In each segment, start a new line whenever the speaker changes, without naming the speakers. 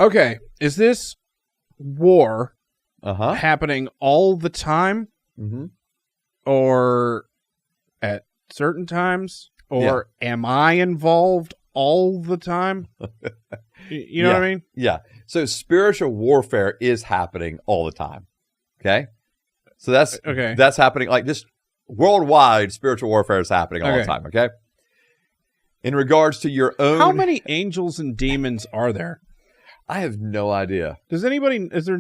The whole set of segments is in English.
Okay, is this war happening all the time, or at certain times, or am I involved all the time? You know what I mean?
Yeah. So spiritual warfare is happening all the time. Okay. So that's happening, like, just worldwide. Spiritual warfare is happening all the time. Okay. In regards to your own,
how many angels and demons are there?
I have no idea.
Does anybody? Is there?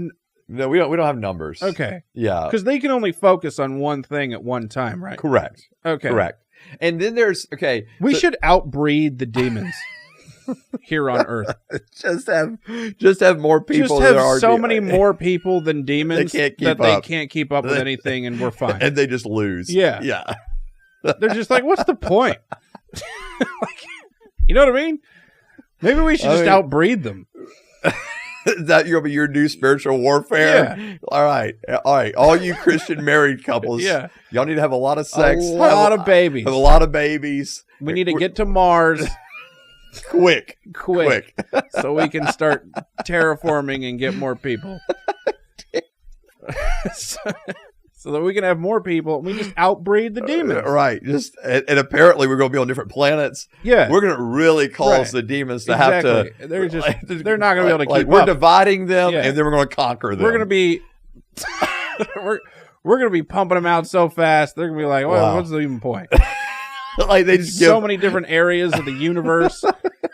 No, we don't have numbers.
Okay.
Yeah.
Because they can only focus on one thing at one time, right?
Correct.
Okay.
Correct. And then there's
we should outbreed the demons here on Earth.
Just have more people.
Just have so many more people than demons
they
can't keep up with anything, and we're fine.
And they just lose.
Yeah.
Yeah.
They're just like, what's the point? Like, you know what I mean? Maybe we should just outbreed them.
Is that your new spiritual warfare?
Yeah.
All right. All you Christian married couples.
Yeah.
Y'all need to have a lot of sex.
A lot of babies.
Have a lot of babies.
We need to get to Mars.
Quick.
So we can start terraforming and get more people. So that we can have more people. We just outbreed the demons.
Right. And apparently we're going to be on different planets.
Yeah.
We're going to really cause the demons to have to.
They're not going to be able to keep up.
We're dividing them, and then we're going to conquer them.
We're going to be. We're going to be pumping them out so fast. They're going to be like, well, what's the even point?
Like they just
so many different areas of the universe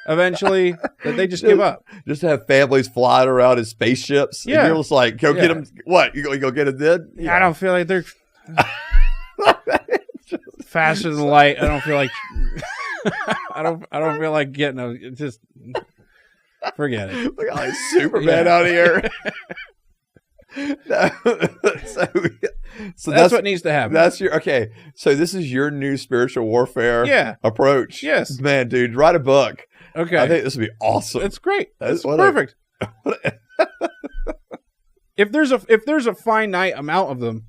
eventually that they just give up.
Just to have families flying around in spaceships.
Yeah.
And you're just like, go get them. What? You go get them then?
Yeah. I don't feel like they're faster than light. I don't feel like I don't feel like getting a just forget it.
Look like Superman out here. So
that's what needs to happen.
That's so this is your new spiritual warfare approach.
Yes.
Man, dude, write a book.
Okay.
I think this would be awesome.
It's great. It's perfect. If there's a finite amount of them.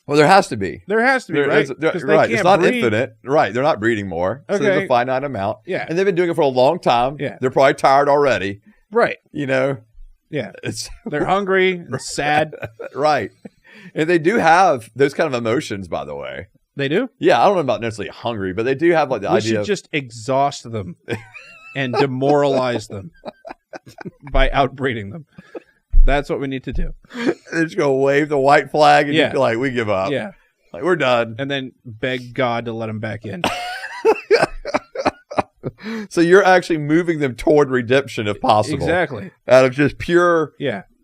Well, there has to be.
Right?
Right. It's not infinite. Right. They're not breeding more.
Okay.
So there's a finite amount.
Yeah.
And they've been doing it for a long time.
Yeah.
They're probably tired already.
Right.
You know?
Yeah. They're hungry and sad.
Right. And they do have those kind of emotions, by the way.
They do?
Yeah. I don't know about necessarily hungry, but they do have like the idea.
We should just exhaust them and demoralize them by outbreeding them. That's what we need to do.
They're just going to wave the white flag and you feel like we give up.
Yeah.
Like we're done.
And then beg God to let them back in.
So you're actually moving them toward redemption if possible.
Exactly.
Out of just pure,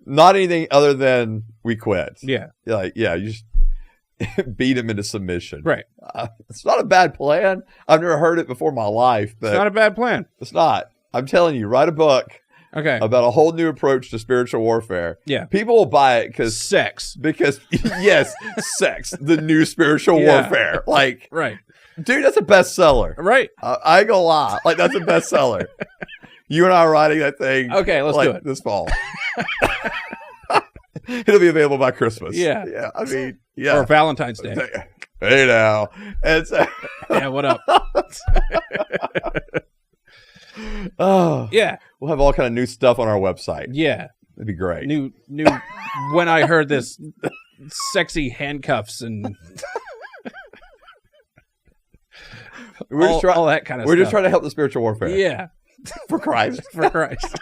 not anything other than we quit.
Yeah.
You just beat them into submission.
Right.
It's not a bad plan. I've never heard it before in my life. But
it's not a bad plan.
It's not. I'm telling you, write a book.
Okay.
About a whole new approach to spiritual warfare.
Yeah.
People will buy it because
sex.
Yes, sex, the new spiritual warfare. Like,
right.
Dude, that's a bestseller.
Right.
I ain't gonna lie. Like, that's a bestseller. You and I are writing that thing.
Okay, let's do it
this fall. It'll be available by Christmas.
Yeah.
Yeah. I mean, yeah.
Or Valentine's Day.
Hey now. And so,
yeah, what up?
Oh.
Yeah.
We'll have all kind of new stuff on our website.
Yeah.
That'd be great.
New when I heard this sexy handcuffs and all that kind of stuff.
We're just trying to help the spiritual warfare.
Yeah.
For Christ.
For Christ.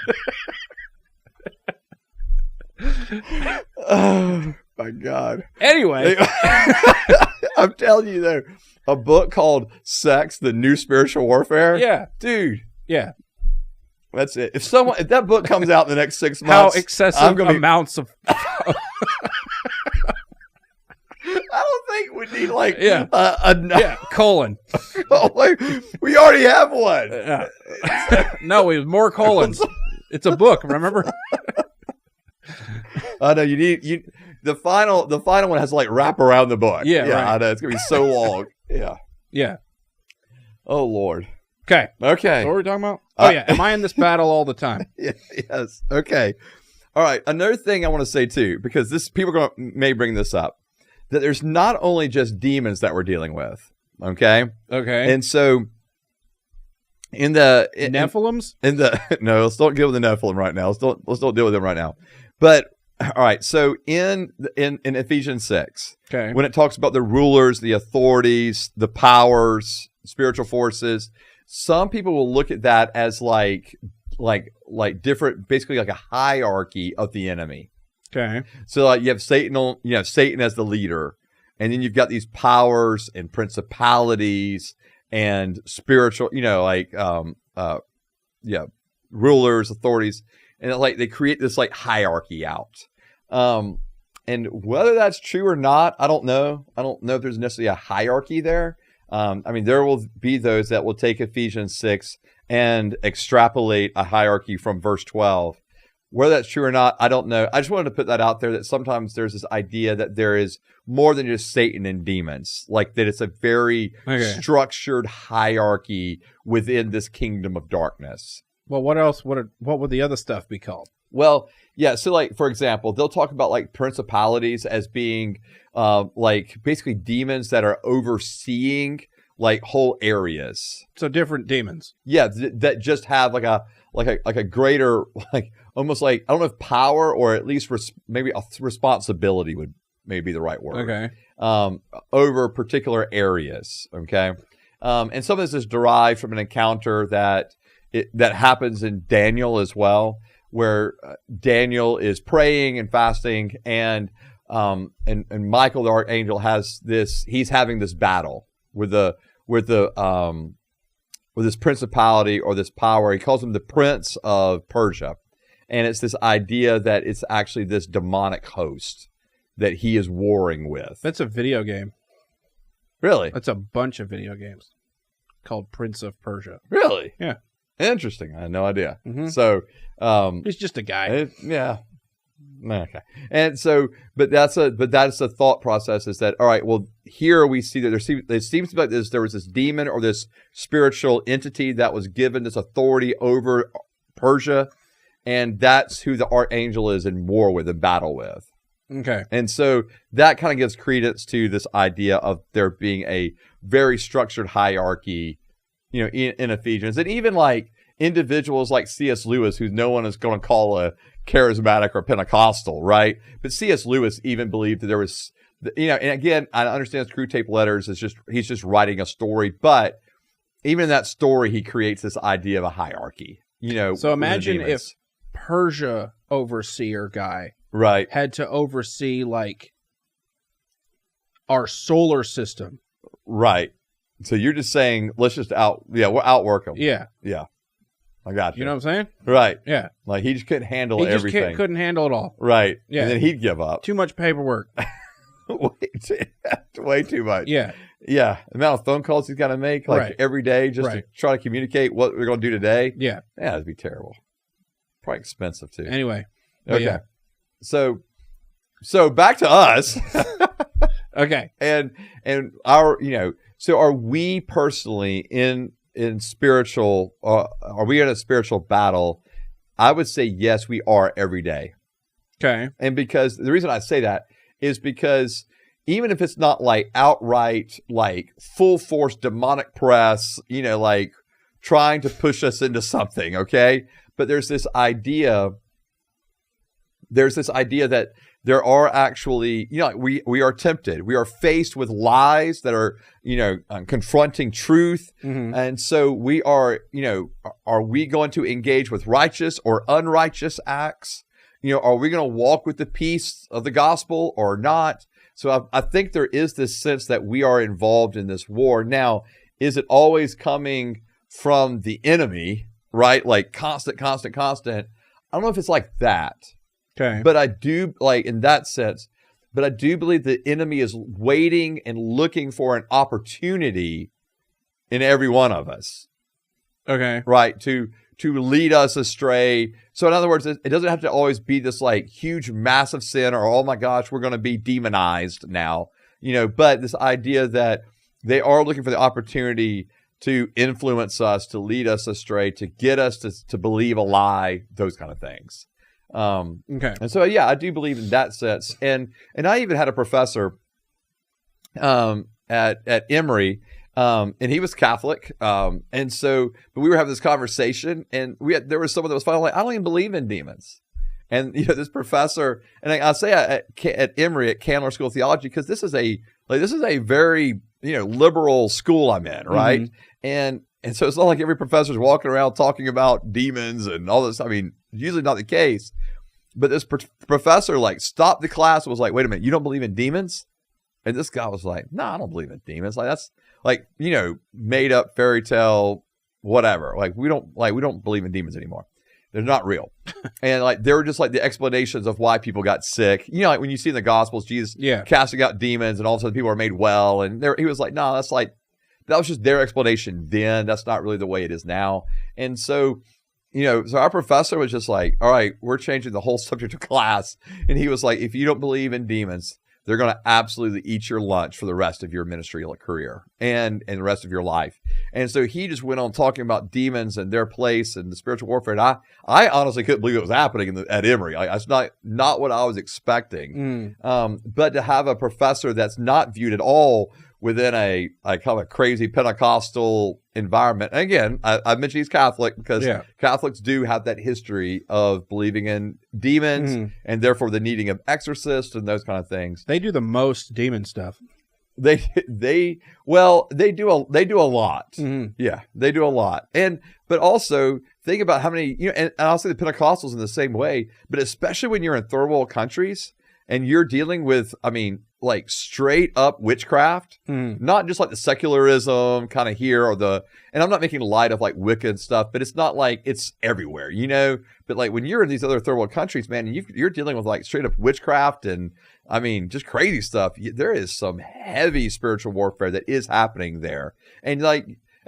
Oh, my God.
Anyway.
I'm telling you, though, a book called Sex, the New Spiritual Warfare.
Yeah.
Dude.
Yeah.
That's it. If that book comes out in the next 6 months.
How excessive amounts of...
I don't think we need
colon.
We already have one.
No, we have more colons. It's a book, remember?
I know the final one has to wrap around the book.
Yeah, right.
I know it's gonna be so long. Yeah.
Yeah.
Oh Lord.
Okay.
So
what are we talking about? Oh yeah. Am I in this battle all the time?
Yes. Okay. All right. Another thing I want to say too, because people may bring this up, that there's not only just demons that we're dealing with. Okay.
Okay.
And so
Nephilims?
No, let's don't deal with the Nephilim right now. Let's don't deal with them right now. But all right, so in Ephesians 6,
okay,
when it talks about the rulers, the authorities, the powers, spiritual forces, some people will look at that as like different, basically like a hierarchy of the enemy.
Okay.
So like you have Satan as the leader, and then you've got these powers and principalities and spiritual, rulers, authorities, and they create this like hierarchy out. And whether that's true or not, I don't know. I don't know if there's necessarily a hierarchy there. There will be those that will take Ephesians 6 and extrapolate a hierarchy from verse 12. Whether that's true or not, I don't know. I just wanted to put that out there, that sometimes there's this idea that there is more than just Satan and demons, like that it's a very structured hierarchy within this kingdom of darkness.
Well, what else? What would the other stuff be called?
Well, yeah. So, like, for example, they'll talk about like principalities as being basically demons that are overseeing like whole areas.
So different demons.
Yeah, that just have like a greater, like almost like, I don't know if power or at least maybe a responsibility would maybe be the right word.
Okay.
Over particular areas. Okay. And some of this is derived from an encounter that happens in Daniel as well, where Daniel is praying and fasting, and Michael the archangel he's having this battle with this principality or this power. He calls him the Prince of Persia, and it's this idea that it's actually this demonic host that he is warring with.
That's a video game.
Really?
That's a bunch of video games called Prince of Persia.
Really?
Yeah.
Interesting. I had no idea.
Mm-hmm.
So,
he's just a guy.
Yeah. Okay. And so, but that's the thought process, is that, all right, well, here we see that it seems to be like there was this demon or this spiritual entity that was given this authority over Persia, and that's who the archangel is in war with, in battle with.
Okay.
And so that kind of gives credence to this idea of there being a very structured hierarchy, in Ephesians. And even like individuals like C.S. Lewis, who no one is going to call a charismatic or Pentecostal, right? But C.S. Lewis even believed that there was, and again, I understand Screw Tape Letters he's just writing a story, but even in that story, he creates this idea of a hierarchy,
So imagine if Persia overseer guy
right
had to oversee like our solar system.
Right. So you're just saying, let's just we'll outwork them.
Yeah.
Yeah. I got you.
You know what I'm saying?
Right.
Yeah.
Like he just couldn't handle everything.
Couldn't handle it all.
Right.
Yeah.
And then he'd give up.
Too much paperwork.
Way too much.
Yeah.
Yeah. The amount of phone calls he's got to make every day just to try to communicate what we're going to do today.
Yeah.
Yeah, that'd be terrible. Probably expensive too.
Anyway.
Okay.
Yeah.
So back to us.
Okay.
And our, so are we personally in spiritual, are we in a spiritual battle? I would say yes, we are every day.
Okay.
And because the reason I say that is because even if it's not like outright, like full force demonic press, like trying to push us into something, okay? But there's this idea that there are actually, we are tempted. We are faced with lies that are, confronting truth.
Mm-hmm.
And so we are, are we going to engage with righteous or unrighteous acts? Are we going to walk with the peace of the gospel or not? So I think there is this sense that we are involved in this war. Now, is it always coming from the enemy, right? Like constant? I don't know if it's like that.
Okay.
But I do, like, in that sense, but I do believe the enemy is waiting and looking for an opportunity in every one of us.
Okay.
Right. To lead us astray. So in other words, it doesn't have to always be this like huge, massive sin or, oh my gosh, we're going to be demonized now, but this idea that they are looking for the opportunity to influence us, to lead us astray, to get us to believe a lie, those kind of things.
Okay.
And so, yeah, I do believe in that sense. And I even had a professor at Emory And he was Catholic. And so, but we were having this conversation, and there was someone that was finally like, I don't even believe in demons. And this professor, and I say at Emory at Candler School of Theology, because this is a very liberal school I'm in, right? Mm-hmm. And so it's not like every professor's walking around talking about demons and all this. I mean, usually not the case. But this professor stopped the class and was like, "Wait a minute, you don't believe in demons?" And this guy was like, "No, I don't believe in demons. That's made up fairy tale, whatever. We don't believe in demons anymore. They're not real." And they were just the explanations of why people got sick. When you see in the Gospels, Jesus casting out demons, and all of a sudden people are made well. And he was like, "No, that was just their explanation then. That's not really the way it is now." And so, so our professor was just like, "All right, we're changing the whole subject of class." And he was like, "If you don't believe in demons, they're going to absolutely eat your lunch for the rest of your ministerial career and the rest of your life." And so he just went on talking about demons and their place and the spiritual warfare. And I honestly couldn't believe it was happening at Emory. It's not what I was expecting. But to have a professor that's not viewed at all within a kind of a crazy Pentecostal environment. And again, I mentioned he's Catholic because Catholics do have that history of believing in demons and therefore the needing of exorcists and those kind of things.
They do the most demon stuff.
They do a lot. Mm-hmm. Yeah, they do a lot. But also think about how many, and I'll say the Pentecostals in the same way, but especially when you're in third world countries and you're dealing with, straight up witchcraft, not just the secularism kind of here and I'm not making light of Wicca and stuff, but it's not it's everywhere, but when you're in these other third world countries, man, and you're dealing with straight up witchcraft and just crazy stuff. There is some heavy spiritual warfare that is happening there. And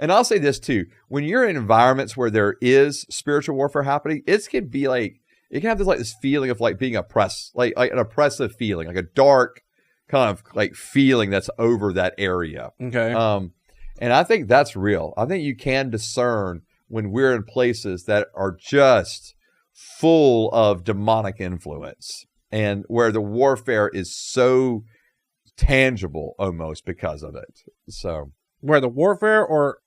I'll say this too, when you're in environments where there is spiritual warfare happening, it can be it can have this feeling of being oppressed, an oppressive feeling, a dark kind of feeling that's over that area.
Okay.
And I think that's real. I think you can discern when we're in places that are just full of demonic influence and where the warfare is so tangible almost because of it. So
where the warfare or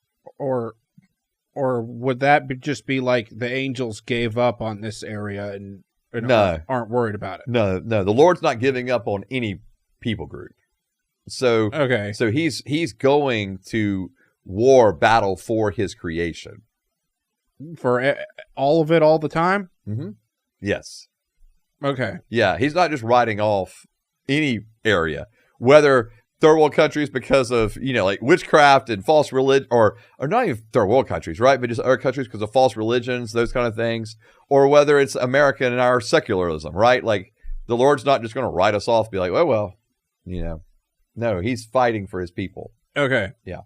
would that just be the angels gave up on this area and aren't worried about it?
No. The Lord's not giving up on any people group. So
okay.
So he's going to battle for his creation.
For all of it all the time?
Mm-hmm. Yes.
Okay.
Yeah, he's not just writing off any area, whether third world countries because of, witchcraft and false religion, or not even third world countries, right? But just other countries because of false religions, those kind of things, or whether it's American and our secularism, right? The Lord's not just going to write us off, be like, well, no, he's fighting for his people.
Okay.
Yeah.